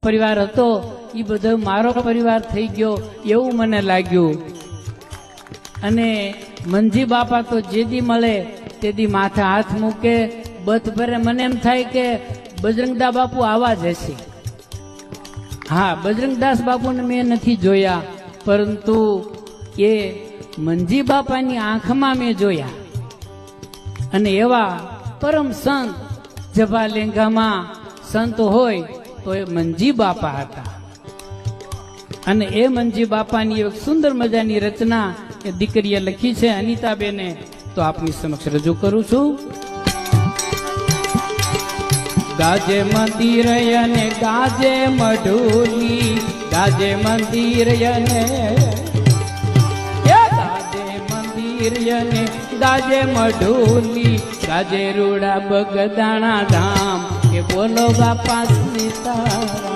પરિવાર હતો એ બધો મારો પરિવાર થઈ ગયો એવું મને લાગ્યું। અને મંજી બાપા તો જે દી મળે તે દી માથે હાથ મૂકે, બથ ભરે। મને એમ થાય કે બજરંગદાસ બાપુ આવા જ હશે। હા, બજરંગદાસ બાપુને મેં નથી જોયા, પરંતુ એ મંજી બાપાની આંખમાં મેં જોયા। અને એવા પરમ સંત જભા લેંઘામાં સંત હોય તો એ મંજી બાપા હતા। અને એ મંજી બાપાની એક સુંદર મજાની રચના એ દીકરીએ લખી છે અનિતાબેને, તો આપની સમક્ષ રજૂ કરું છું। ગાજે મંદિર અને ગાજે મઢુલી, ગાજે મંદિર અને ગાજે મંદિર અને ગાજે મઢુલી, ગાજે રૂડા બગદાણા ધામ, કે બોલો બાપા સીતારામ।